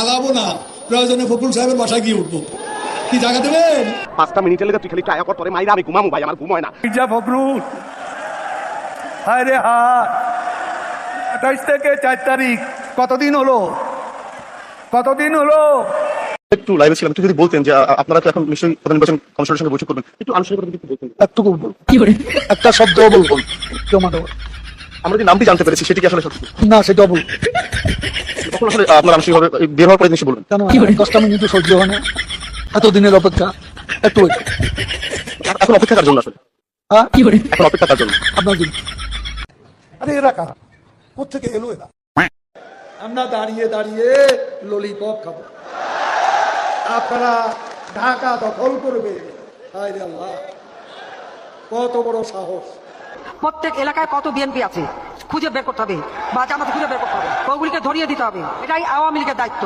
আগাবো না, প্রয়োজনে ফখরুল সাহেবের বাসায় গিয়ে উঠবো। কি জায়গা দেবেন? 5টা মিনিটের লেগে তুই খালি টায়া কর, তোরে মাইরা আমি ঘুমামু ভাই, আমার ঘুম হয় না। মির্জা ফখরুল, হায় রে হায়, 28 থেকে 4 তারিখ কতদিন হলো? একটু লাইভে ছিলাম, একটু যদি বলতেন যে আপনারা তো এখন নিশ্চয়ই প্রধান নির্বাচন কমিশনের সঙ্গে বৈঠক করবেন, একটু আনুষ্ঠানিকতা যদি একটু বলতেন। একটু বলবো, একটা শব্দ বলবো, জমা দেবো। আমরা যে নামটি জানতে পেরেছি সেটি কি আসলে সত্যি? না, সেটা বলবো। তখন আসলে আপনার আনুষ্ঠানিকভাবে বের হওয়ার পরে নিশ্চয়ই বলবেন। কেন 10টা মিনিট সহ্য হয় না? এতদিনের অপেক্ষা, একটু wait। এখন অপেক্ষা কার জন্য আসলে? হ্যাঁ, এখন অপেক্ষা কার জন্য? আপনার জন্য। আরে এরা কারা? কোথেকে এলো এরা? আমরা দাঁড়িয়ে দাঁড়িয়ে ললিপপ খাবো, আপনারা ঢাকা দখল করবে। হায় রে আল্লাহ, কত বড় সাহস! প্রত্যেক এলাকায় কত বিএনপি আছে খুঁজে বের করতে হবে, বা জামাতে খুঁজে বের করতে হবে, ওগুলিকে ধরিয়ে দিতে হবে। এটাই আওয়ামী লীগের দায়িত্ব।